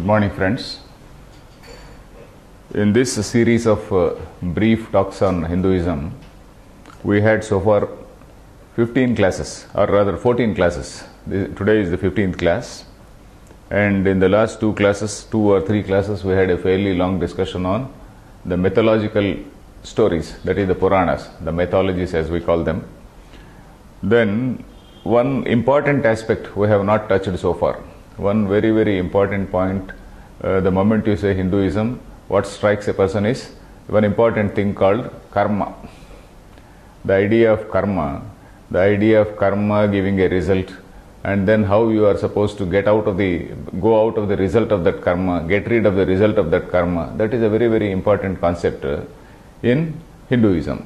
morning, friends. In this series of brief talks on Hinduism, we had so far 15 classes, or rather 14 classes. Today is the 15th class, and in the last two or three classes, we had a fairly long discussion on the mythological stories, that is the Puranas, the mythologies as we call them. Then one important aspect we have not touched so far. One very, very important point, the moment you say Hinduism, what strikes a person is one important thing called karma. The idea of karma giving a result, and then how you are supposed to go out of the result of that karma, get rid of the result of that karma. That is a very, very important concept in Hinduism.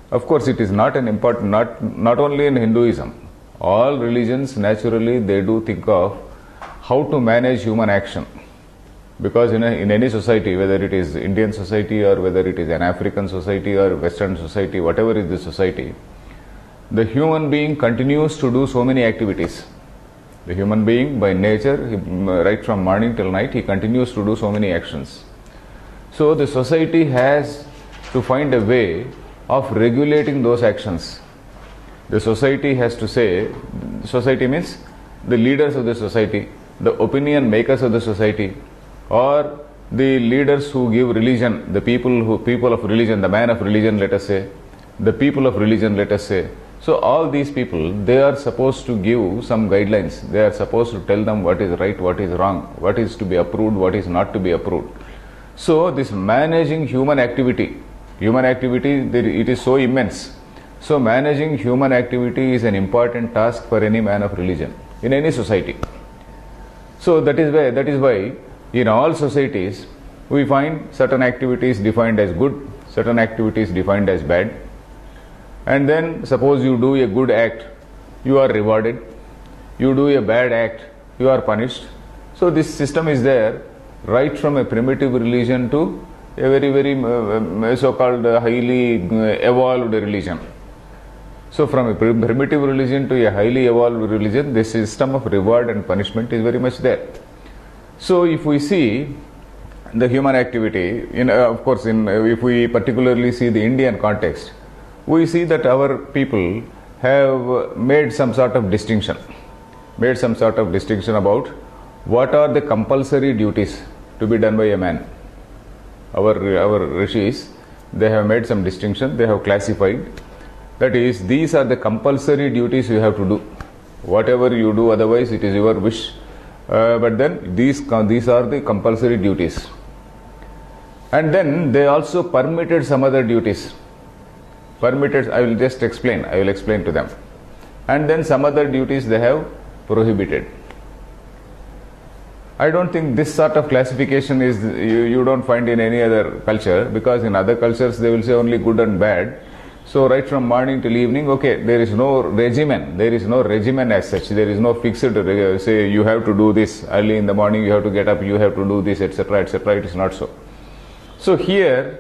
Of course, it is not only in Hinduism. All religions, naturally, they do think of how to manage human action. Because in any society, whether it is Indian society or whether it is an African society or Western society, whatever is the society, the human being continues to do so many activities. The human being, by nature, right from morning till night, he continues to do so many actions. So the society has to find a way of regulating those actions. The society has to say, society means the leaders of the society, the opinion makers of the society, or the leaders who give religion, the people of religion, the man of religion, let us say, the people of religion, let us say. So all these people, they are supposed to give some guidelines. They are supposed to tell them what is right, what is wrong, what is to be approved, what is not to be approved. So this managing human activity, it is so immense. So managing human activity is an important task for any man of religion in any society. So that is why in all societies we find certain activities defined as good, certain activities defined as bad. And then suppose you do a good act, you are rewarded. You do a bad act, you are punished. So this system is there right from a primitive religion to a very, very so-called highly evolved religion. So from a primitive religion to a highly evolved religion, this system of reward and punishment is very much there. So if we see the human activity, if we particularly see the Indian context, we see that our people have made some sort of distinction about what are the compulsory duties to be done by a man. Our rishis, they have made some distinction, they have classified. That is, these are the compulsory duties you have to do. Whatever you do, otherwise it is your wish. But then these are the compulsory duties. And then they also permitted some other duties. I will explain to them. And then some other duties they have prohibited. I don't think this sort of classification is you don't find in any other culture, because in other cultures they will say only good and bad. So right from morning till evening, okay, there is no regimen as such. There is no fixed, say you have to do this, early in the morning you have to get up, you have to do this, etc., etc. It is not so. So here,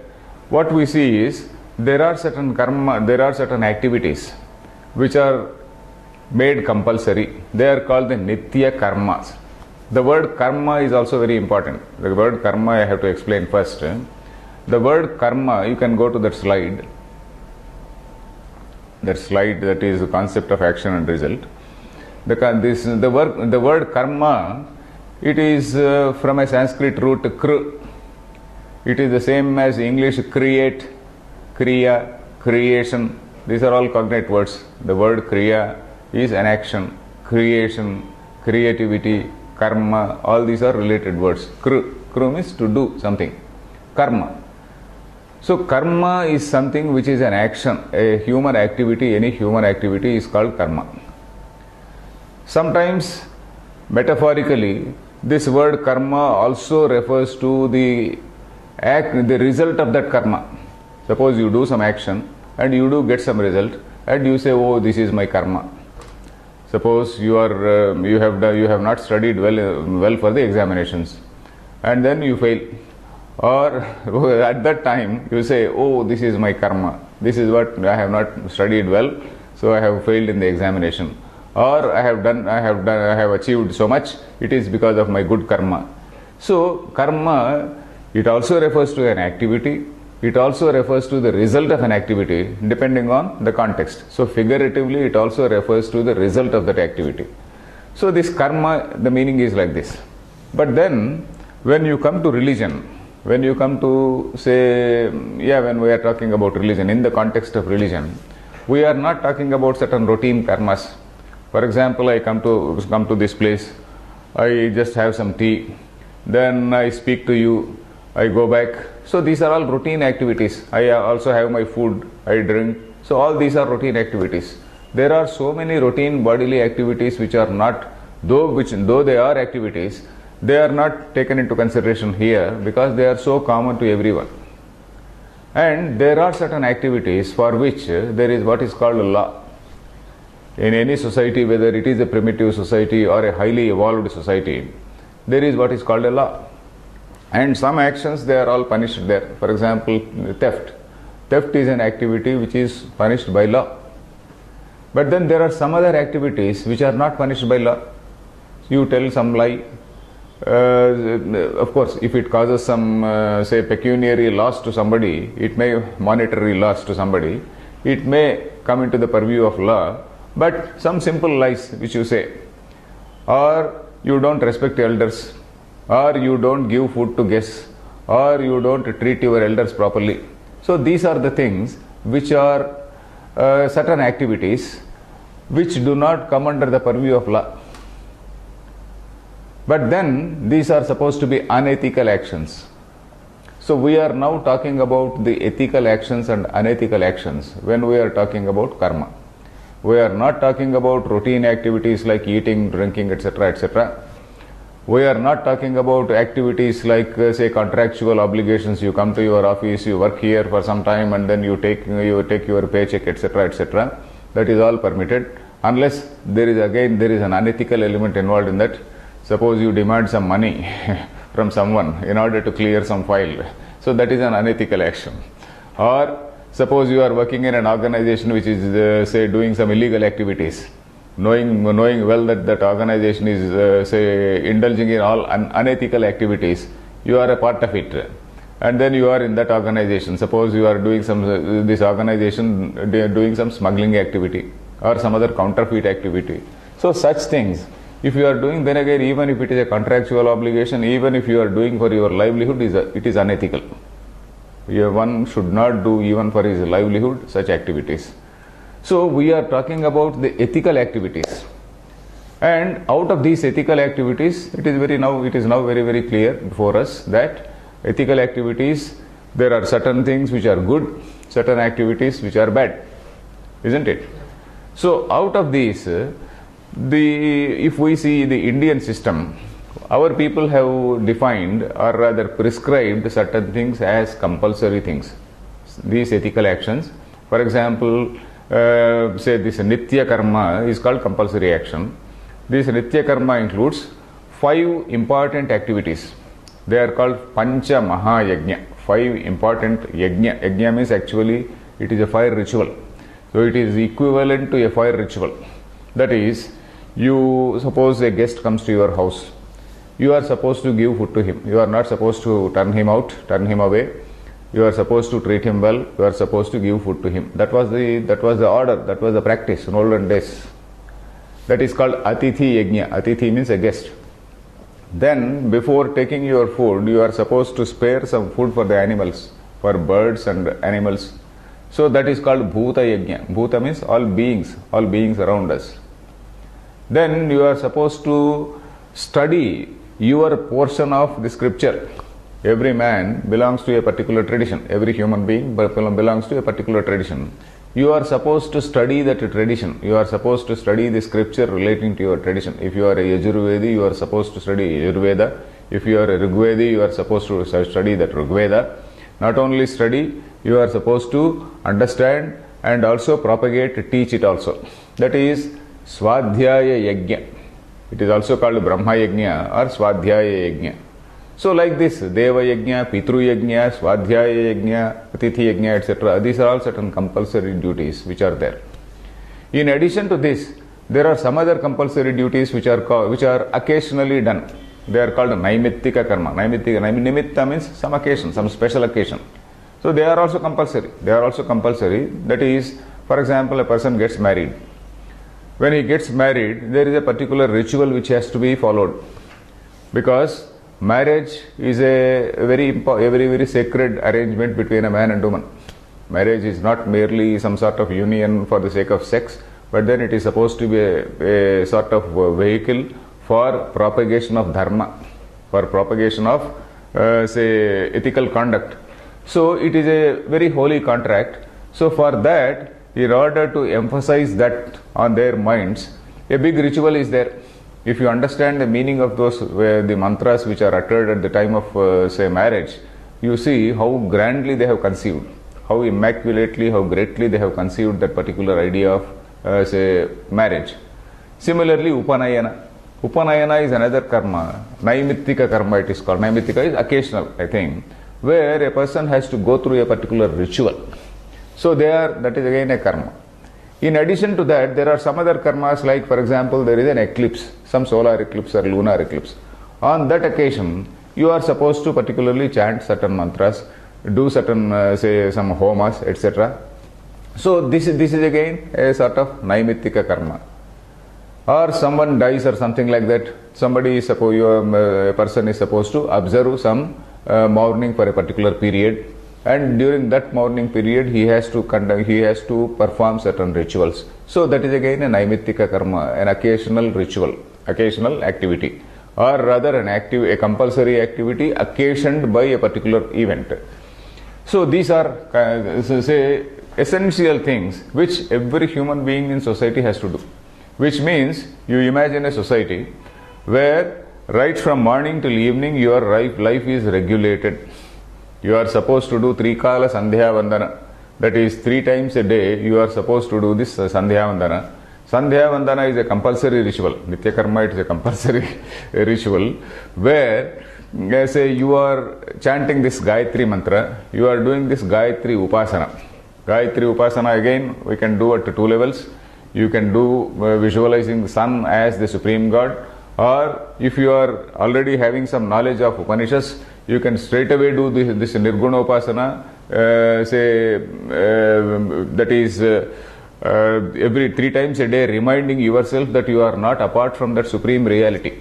what we see is, there are certain activities which are made compulsory. They are called the nitya karmas. The word karma is also very important. The word karma I have to explain first. The word karma, you can go to that slide. That is the concept of action and result. The word karma, it is from a Sanskrit root kr. It is the same as English create, kriya, creation. These are all cognate words. The word kriya is an action, creation, creativity, karma, all these are related words. Kru means to do something. Karma. So karma is something which is an action, a human activity. Any human activity is called karma. Sometimes, metaphorically, this word karma also refers to the result of that karma. Suppose you do some action and you do get some result, and you say, oh, this is my karma. Suppose you have not studied well for the examinations, and then you fail. Or at that time you say, oh, this is my karma. This is what I have not studied well, so I have failed in the examination. Or I have achieved so much, it is because of my good karma. So karma, it also refers to an activity, it also refers to the result of an activity depending on the context. So figuratively it also refers to the result of that activity. So this karma, the meaning is like this. But then when you come to religion, when you come to say, when we are talking about religion, in the context of religion, we are not talking about certain routine karmas. For example, I come to this place, I just have some tea, then I speak to you, I go back. So these are all routine activities. I also have my food, I drink. So all these are routine activities. There are so many routine bodily activities which are not, though they are activities, they are not taken into consideration here because they are so common to everyone. And there are certain activities for which there is what is called a law. In any society, whether it is a primitive society or a highly evolved society, there is what is called a law. And some actions, they are all punished there. For example, theft. Theft is an activity which is punished by law. But then there are some other activities which are not punished by law. You tell some lie. Of course, if it causes some, say, pecuniary loss to somebody, it may monetary loss to somebody, it may come into the purview of law. But some simple lies which you say, or you don't respect elders, or you don't give food to guests, or you don't treat your elders properly. So these are the things which are certain activities which do not come under the purview of law. But then these are supposed to be unethical actions. So we are now talking about the ethical actions and unethical actions when we are talking about karma. We are not talking about routine activities like eating, drinking, etc., etc. We are not talking about activities like, say, contractual obligations. You come to your office, you work here for some time, and then you take your paycheck, etc., etc. That is all permitted, unless there is an unethical element involved in that. Suppose you demand some money from someone in order to clear some file. So that is an unethical action. Or suppose you are working in an organization which is, say, doing some illegal activities, knowing well that that organization is, say, indulging in all unethical activities. You are a part of it, and then you are in that organization. Suppose you are doing this organization doing some smuggling activity or some other counterfeit activity. So such things, if you are doing, then again, even if it is a contractual obligation, even if you are doing for your livelihood, it is unethical. One should not do even for his livelihood such activities. So we are talking about the ethical activities, and out of these ethical activities, it is now very, very clear before us that ethical activities, there are certain things which are good, certain activities which are bad, isn't it? So out of these, if we see the Indian system, our people have defined or rather prescribed certain things as compulsory things, these ethical actions. For example, say this Nitya Karma is called compulsory action. This Nitya Karma includes 5 important activities. They are called Pancha Maha Yajna, 5 important yajna. Yajna means actually it is a fire ritual. So it is equivalent to a fire ritual. That is, you suppose a guest comes to your house. You are supposed to give food to him. You are not supposed to turn him out, turn him away. You are supposed to treat him well. You are supposed to give food to him. That was the order. That was the practice in olden days. That is called Atithi Yajna. Atithi means a guest. Then, before taking your food, you are supposed to spare some food for the animals, for birds and animals. So that is called Bhuta Yajna. Bhuta means all beings around us. Then you are supposed to study your portion of the scripture. Every man belongs to a particular tradition. Every human being belongs to a particular tradition. You are supposed to study that tradition. You are supposed to study the scripture relating to your tradition. If you are a Yajurvedi, you are supposed to study Yajurveda. If you are a Rigvedi, you are supposed to study that Rigveda. Not only study, you are supposed to understand and also propagate, teach it also. That is Swadhyaya Yajna. It is also called Brahma Yajna or Swadhyaya Yajna. So like this, Deva Yajna, Pitru Yajna, Swadhyaya Yajna, Atithi Yajna, etc. These are all certain compulsory duties which are there. In addition to this, there are some other compulsory duties which are occasionally done. They are called naimittika karma. Nimitta means some occasion, some special occasion. So they are also compulsory. That is, for example, a person gets married. When he gets married, there is a particular ritual which has to be followed. Because marriage is a very sacred arrangement between a man and woman. Marriage is not merely some sort of union for the sake of sex, but then it is supposed to be a sort of vehicle for propagation of dharma, for propagation of ethical conduct. So it is a very holy contract. So for that, in order to emphasize that on their minds, a big ritual is there. If you understand the meaning of those the mantras which are uttered at the time of marriage, you see how grandly they have conceived, how immaculately, how greatly they have conceived that particular idea of marriage. Similarly, Upanayana. Upanayana is another karma. Naimittika karma it is called. Naimittika is occasional, I think, where a person has to go through a particular ritual. So that is again a karma. In addition to that, there are some other karmas, like for example, there is an eclipse, some solar eclipse or lunar eclipse. On that occasion, you are supposed to particularly chant certain mantras, do certain some homas, etc. So this is again a sort of naimittika karma. Or someone dies or something like that. A person is supposed to observe some mourning for a particular period, and during that mourning period he has to perform certain rituals. So that is again a naimittika karma, an occasional ritual, occasional activity, or rather a compulsory activity occasioned by a particular event. So these are essential things which every human being in society has to do. Which means you imagine a society where right from morning till evening your life is regulated. You are supposed to do 3 kala sandhya vandana. That is 3 times a day you are supposed to do this sandhya vandana. Sandhya vandana is a compulsory ritual. Nitya karma, it is a compulsory ritual where you are chanting this Gayatri mantra, you are doing this Gayatri upasana. Gayatri upasana again we can do at 2 levels. You can do visualizing the sun as the supreme god, or if you are already having some knowledge of Upanishads, you can straight away do this Nirguna Upasana, that is every 3 times a day, reminding yourself that you are not apart from that supreme reality.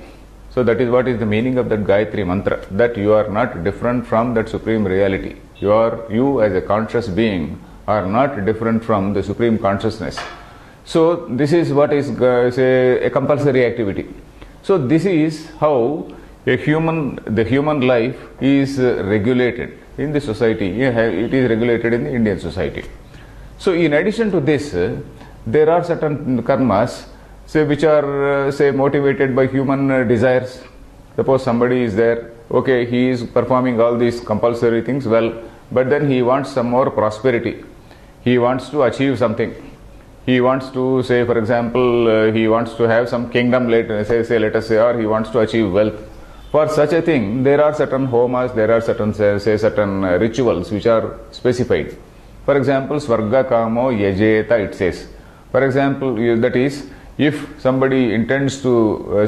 So that is what is the meaning of that Gayatri mantra, that you are not different from that supreme reality. You as a conscious being are not different from the supreme consciousness. So this is what is a compulsory activity. So this is how the human life is regulated in the society. It is regulated in the Indian society. So in addition to this, there are certain karmas which are motivated by human desires. Suppose somebody is there, okay, he is performing all these compulsory things well, but then he wants some more prosperity. He wants to achieve something. He wants to for example, he wants to have some kingdom, let us say, or he wants to achieve wealth. For such a thing, there are certain homas, there are certain rituals which are specified. For example, Svarga Kamo Yajeta, it says. For example, that is, if somebody intends to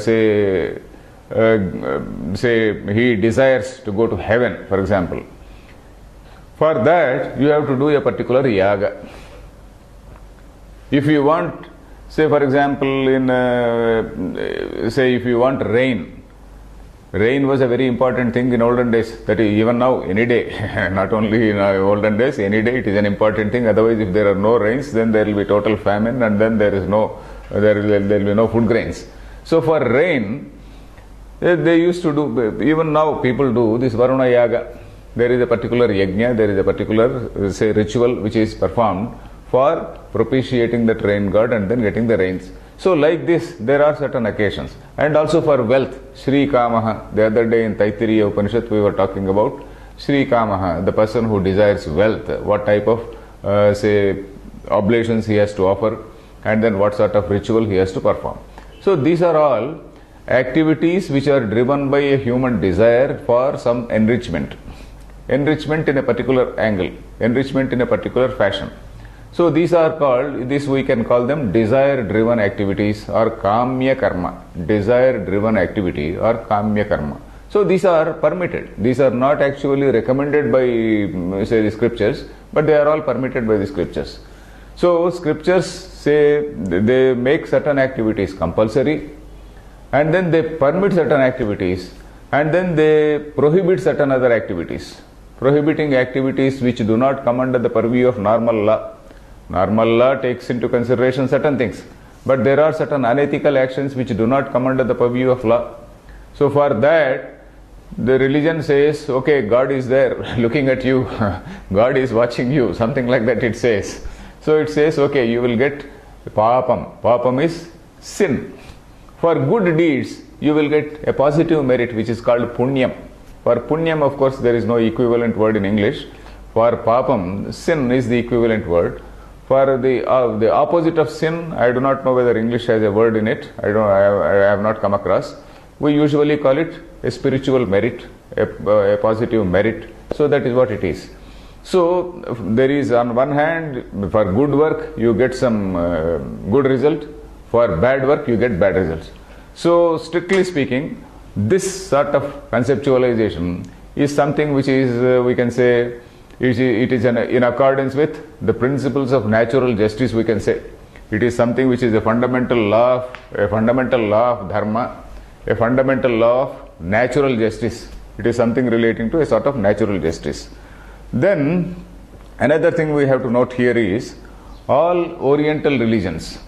he desires to go to heaven, for example, for that you have to do a particular yaga. If you want, for example, if you want rain was a very important thing in olden days. That is, even now, any day, not only in olden days, any day it is an important thing. Otherwise, if there are no rains, then there will be total famine, and then there will be no food grains. So for rain, they used to do, even now people do this Varuna Yaga. There is a particular yajna, there is a particular ritual which is performed for propitiating that rain god and then getting the rains. So like this, there are certain occasions. And also for wealth, Sri Kamaha, the other day in Taittiriya Upanishad we were talking about Sri Kamaha, the person who desires wealth, what type of oblations he has to offer, and then what sort of ritual he has to perform. So these are all activities which are driven by a human desire for some enrichment in a particular angle, enrichment in a particular fashion. So these are called, this we can call them desire driven activities or kamya karma. Desire driven activity or kamya karma. So these are permitted. These are not actually recommended by say the scriptures, but they are all permitted by the scriptures. So scriptures say they make certain activities compulsory, and then they permit certain activities, and then they prohibit certain other activities. Prohibiting activities which do not come under the purview of normal law. Normal law takes into consideration certain things, but there are certain unethical actions which do not come under the purview of law. So for that, the religion says, okay, God is there looking at you, God is watching you, something like that it says. So it says, okay, you will get papam. Papam is sin. For good deeds, you will get a positive merit which is called punyam. For punyam, of course, there is no equivalent word in English. For papam, sin is the equivalent word. For the opposite of sin, I do not know whether English has a word in it. I have not come across. We usually call it a spiritual merit, a positive merit. So that is what it is. So there is, on one hand, for good work you get some good result. For bad work you get bad results. So strictly speaking, this sort of conceptualization is something which is, we can say, it is in accordance with the principles of natural justice, we can say. It is something which is a fundamental law of dharma, a fundamental law of natural justice. It is something relating to a sort of natural justice. Then another thing we have to note here is all Oriental religions,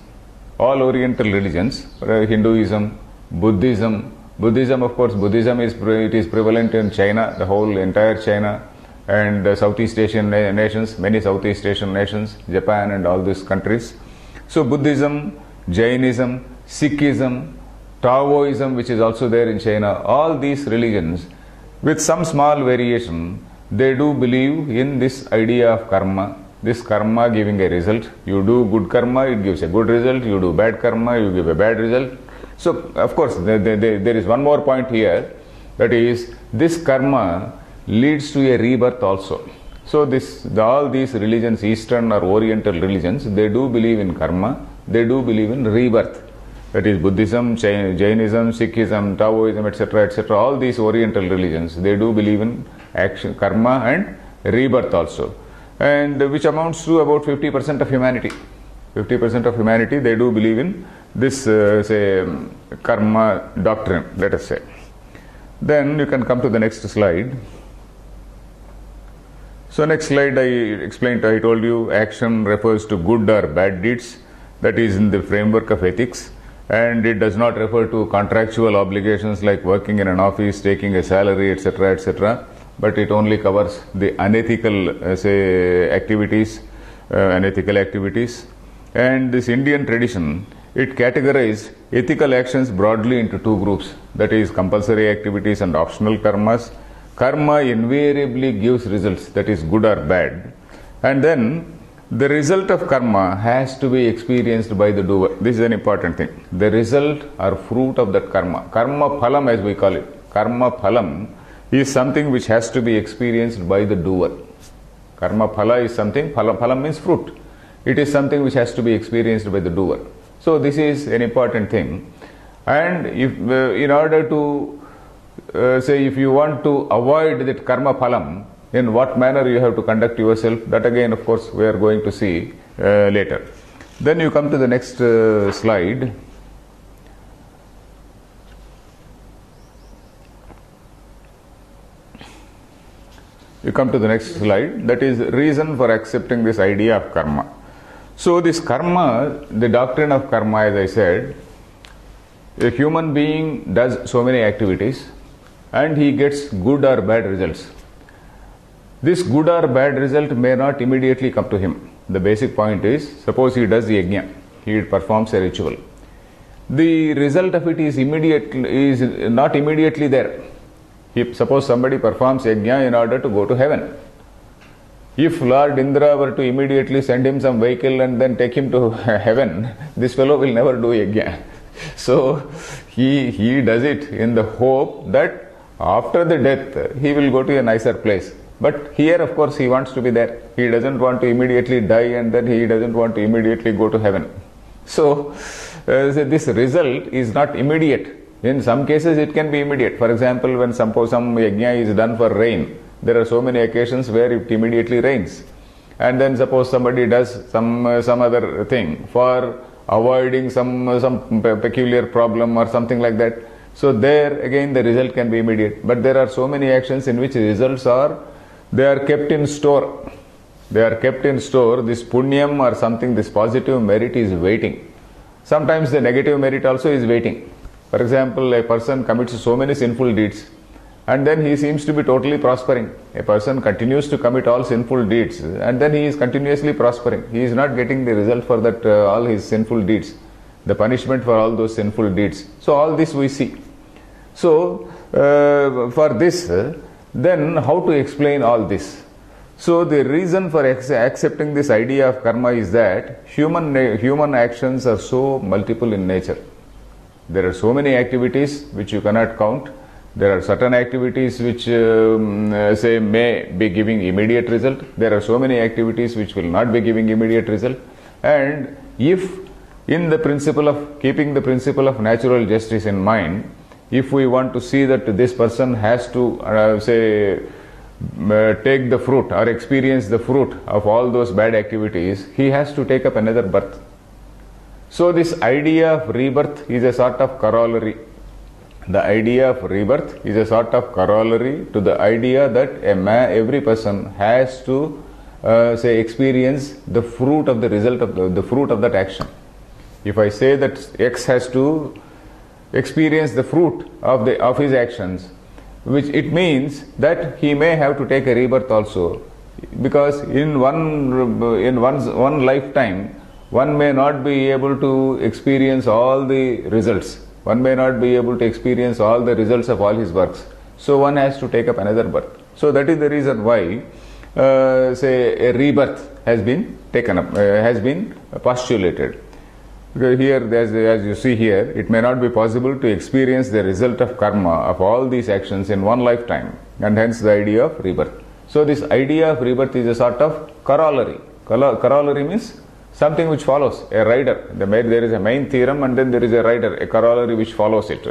Hinduism, Buddhism, of course, Buddhism is prevalent in China, the whole entire China, and Southeast Asian nations, many Southeast Asian nations, Japan and all these countries. So Buddhism, Jainism, Sikhism, Taoism, which is also there in China, all these religions, with some small variation, they do believe in this idea of karma, this karma giving a result. You do good karma, it gives a good result. You do bad karma, you give a bad result. So, of course, there is one more point here, that is, this karma leads to a rebirth also. So all these religions, Eastern or Oriental religions, they do believe in karma, they do believe in rebirth. That is Buddhism, Jainism, Sikhism, Taoism, etc., all these Oriental religions, they do believe in action, karma and rebirth also. And which amounts to about 50% of humanity. 50% of humanity, they do believe in this, say, karma doctrine, let us say. Then you can come to the next slide. So next slide I told you action refers to good or bad deeds, that is in the framework of ethics, and it does not refer to contractual obligations like working in an office, taking a salary, etc., but it only covers the unethical, unethical activities. And this Indian tradition, it categorizes ethical actions broadly into two groups, that is compulsory activities and optional karmas. Karma invariably gives results, that is good or bad, and then the result of karma has to be experienced by the doer. This is an important thing. The result or fruit of that karma, karma phalam as we call it, karma phalam is something which has to be experienced by the doer. Karma phala is something, phalam means fruit. It is something which has to be experienced by the doer. So this is an important thing. And if in order to if you want to avoid that karma phalam, in what manner you have to conduct yourself, that again, of course, we are going to see later. Then you come to the next slide. You come to the next slide, that is reason for accepting this idea of karma. So this karma, the doctrine of karma, as I said, a human being does so many activities and he gets good or bad results. This good or bad result may not immediately come to him. The basic point is, suppose he does the yajna, he performs a ritual. The result of it is not immediately there. Suppose somebody performs yajna in order to go to heaven. If Lord Indra were to immediately send him some vehicle and then take him to heaven, this fellow will never do yajna. So he does it in the hope that after the death he will go to a nicer place. But here, of course, he wants to be there. He doesn't want to immediately die, and then he doesn't want to immediately go to heaven. So, this result is not immediate. In some cases, it can be immediate. For example, when suppose some yajna is done for rain, there are so many occasions where it immediately rains. And then suppose somebody does some other thing for avoiding some peculiar problem or something like that. So there again the result can be immediate. But there are so many actions in which results they are kept in store. They are kept in store. This punyam or something, this positive merit is waiting. Sometimes the negative merit also is waiting. For example, a person commits so many sinful deeds and then he seems to be totally prospering. A person continues to commit all sinful deeds and then he is continuously prospering. He is not getting the result for that all his sinful deeds, the punishment for all those sinful deeds. So all this we see. So for this, then how to explain all this? So the reason for accepting this idea of karma is that human actions are so multiple in nature. There are so many activities which you cannot count. There are certain activities which say may be giving immediate result. There are so many activities which will not be giving immediate result. And if in the principle of keeping the principle of natural justice in mind, if we want to see that this person has to take the fruit or experience the fruit of all those bad activities, he has to take up another birth. So this idea of rebirth is a sort of corollary. The idea of rebirth is a sort of corollary to the idea that every person has to experience the fruit of the result of the fruit of that action. If I say that X has to experience the fruit of his actions, which it means that he may have to take a rebirth also, because in one lifetime one may not be able to experience all the results. One may not be able to experience all the results of all his works. So one has to take up another birth. So that is the reason why, a rebirth has been taken up, has been postulated. Because here, as you see here, it may not be possible to experience the result of karma of all these actions in one lifetime, and hence the idea of rebirth. So this idea of rebirth is a sort of corollary. Corollary means something which follows, a rider. There is a main theorem and then there is a rider, a corollary which follows it.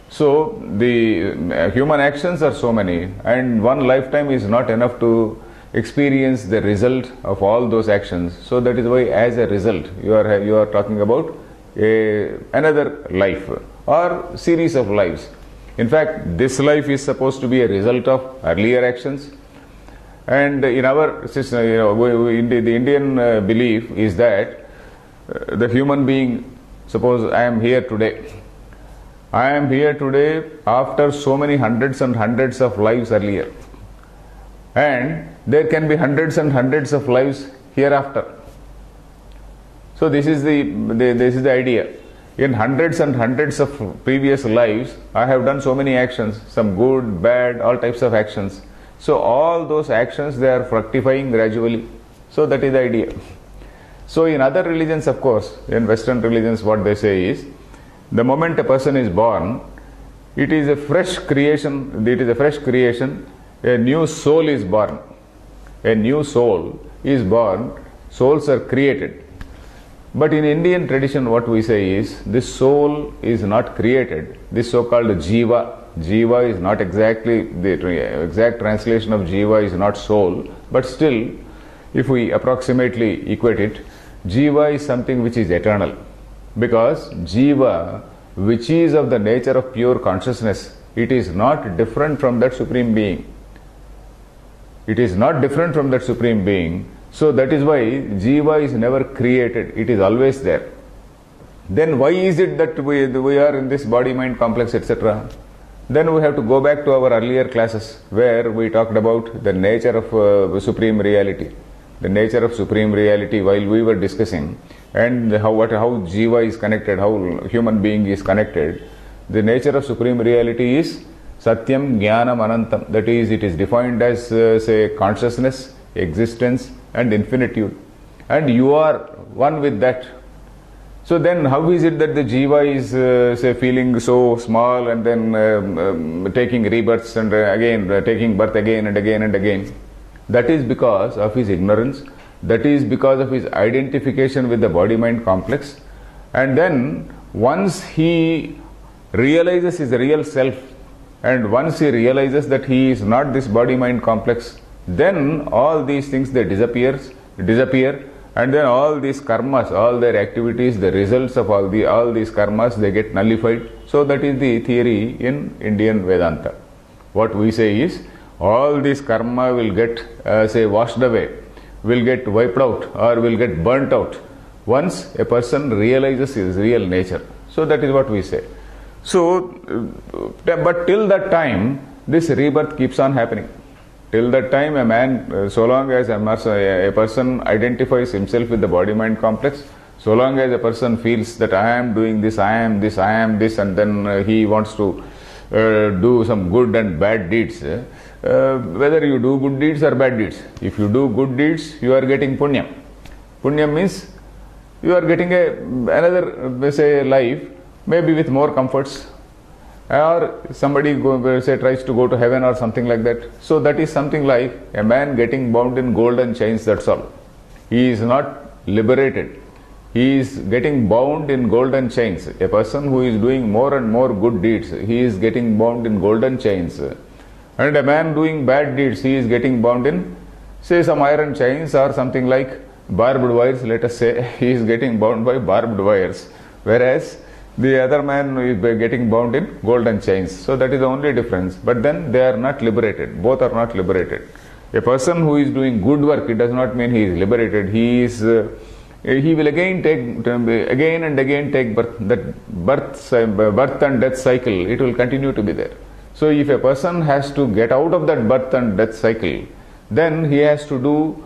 So the human actions are so many, and one lifetime is not enough to experience the result of all those actions. So that is why, as a result, you are talking about another life or series of lives. In fact, this life is supposed to be a result of earlier actions. And in our system, the Indian belief is that the human being, suppose I am here today. I am here today after so many hundreds and hundreds of lives earlier. And there can be hundreds and hundreds of lives hereafter. So this is the idea. In hundreds and hundreds of previous lives, I have done so many actions, some good, bad, all types of actions. So all those actions, they are fructifying gradually. So that is the idea. So in other religions, of course, in Western religions, what they say is, the moment a person is born, it is a fresh creation. A new soul is born. A new soul is born. Souls are created. But in Indian tradition, what we say is, this soul is not created. This so-called jiva. Jiva is not exactly, the exact translation of jiva is not soul. But still, if we approximately equate it, jiva is something which is eternal. Because jiva, which is of the nature of pure consciousness, it is not different from that Supreme Being. It is not different from that Supreme Being. So that is why jiva is never created. It is always there. Then why is it that we are in this body-mind complex, etc.? Then we have to go back to our earlier classes where we talked about the nature of Supreme Reality. The nature of Supreme Reality while we were discussing, and how jiva is connected, how human being is connected. The nature of Supreme Reality is Satyam Jnanam Anantam. That is, it is defined as consciousness, existence and infinitude. And you are one with that. So then how is it that the jiva is say feeling so small and then taking rebirths and again taking birth again and again and again? That is because of his ignorance. That is because of his identification with the body-mind complex. And then once he realizes his real self, and once he realizes that he is not this body-mind complex, then all these things they disappear, and then all these karmas, all their activities, the results of all these karmas, they get nullified. So that is the theory in Indian Vedanta. What we say is, all this karma will get say washed away, will get wiped out, or will get burnt out once a person realizes his real nature. So that is what we say. So, but till that time, this rebirth keeps on happening. Till that time, a man, so long as a person identifies himself with the body-mind complex, so long as a person feels that I am doing this, I am this, I am this, and then he wants to do some good and bad deeds, whether you do good deeds or bad deeds. If you do good deeds, you are getting punyam. Punyam means you are getting another, say, life, maybe with more comforts, or somebody tries to go to heaven or something like that. So that is something like a man getting bound in golden chains, that's all. He is not liberated. He is getting bound in golden chains. A person who is doing more and more good deeds, he is getting bound in golden chains. And a man doing bad deeds, he is getting bound in, say, some iron chains or something like barbed wires, let us say. He is getting bound by barbed wires. Whereas the other man is getting bound in golden chains. So that is the only difference. But then they are not liberated. Both are not liberated. A person who is doing good work, it does not mean he is liberated. He will again and again take birth. That birth and death cycle, it will continue to be there. So if a person has to get out of that birth and death cycle, then he has to do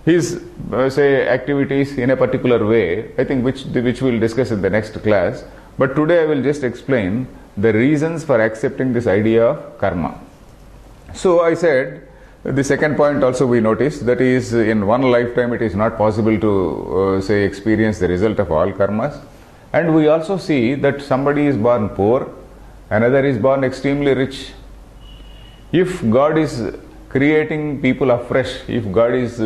his say activities in a particular way, I think which we will discuss in the next class. But today I will just explain the reasons for accepting this idea of karma. So I said the second point also we noticed, that is, in one lifetime it is not possible to say experience the result of all karmas. And we also see that somebody is born poor, another is born extremely rich. If God is creating people afresh, if God is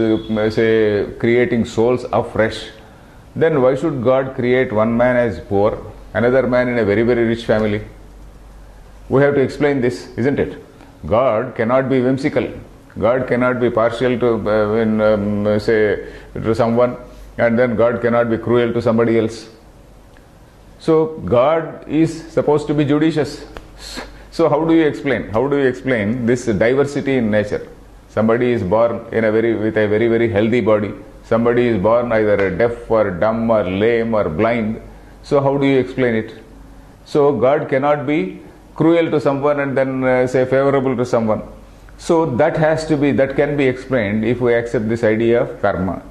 say creating souls afresh, then why should God create one man as poor, another man in a very, very rich family? We have to explain this, isn't it? God cannot be whimsical. God cannot be partial to say to someone, and then God cannot be cruel to somebody else. So God is supposed to be judicious. So how do you explain? How do you explain this diversity in nature? Somebody is born with a very, very healthy body. Somebody is born either deaf or dumb or lame or blind. So how do you explain it? So God cannot be cruel to someone and then say favorable to someone. So that can be explained if we accept this idea of karma.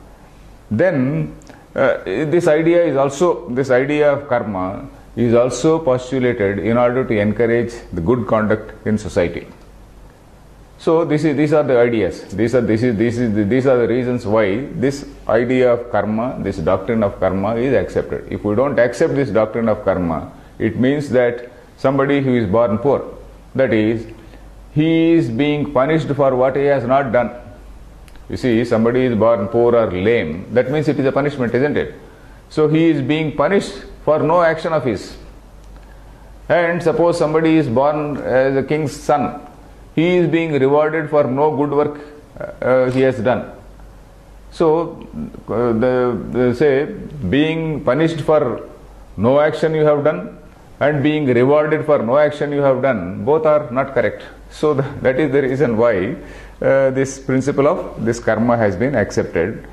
Then this idea of karma is also postulated in order to encourage the good conduct in society. So these are the ideas. These are the reasons why this idea of karma, this doctrine of karma, is accepted. If we don't accept this doctrine of karma, it means that somebody who is born poor, that is, he is being punished for what he has not done. You see, somebody is born poor or lame, that means it is a punishment, isn't it? So he is being punished for no action of his. And suppose somebody is born as a king's son, he is being rewarded for no good work he has done. So say being punished for no action you have done and being rewarded for no action you have done, both are not correct. So that is the reason why this principle of this karma has been accepted.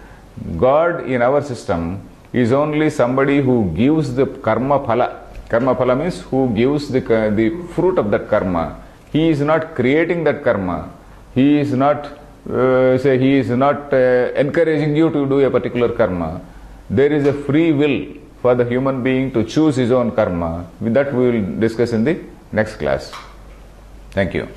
God in our system is only somebody who gives the karma phala. Karma phala means who gives the fruit of that karma. He is not creating that karma. He is not encouraging you to do a particular karma. There is a free will for the human being to choose his own karma. With that we will discuss in the next class. Thank you.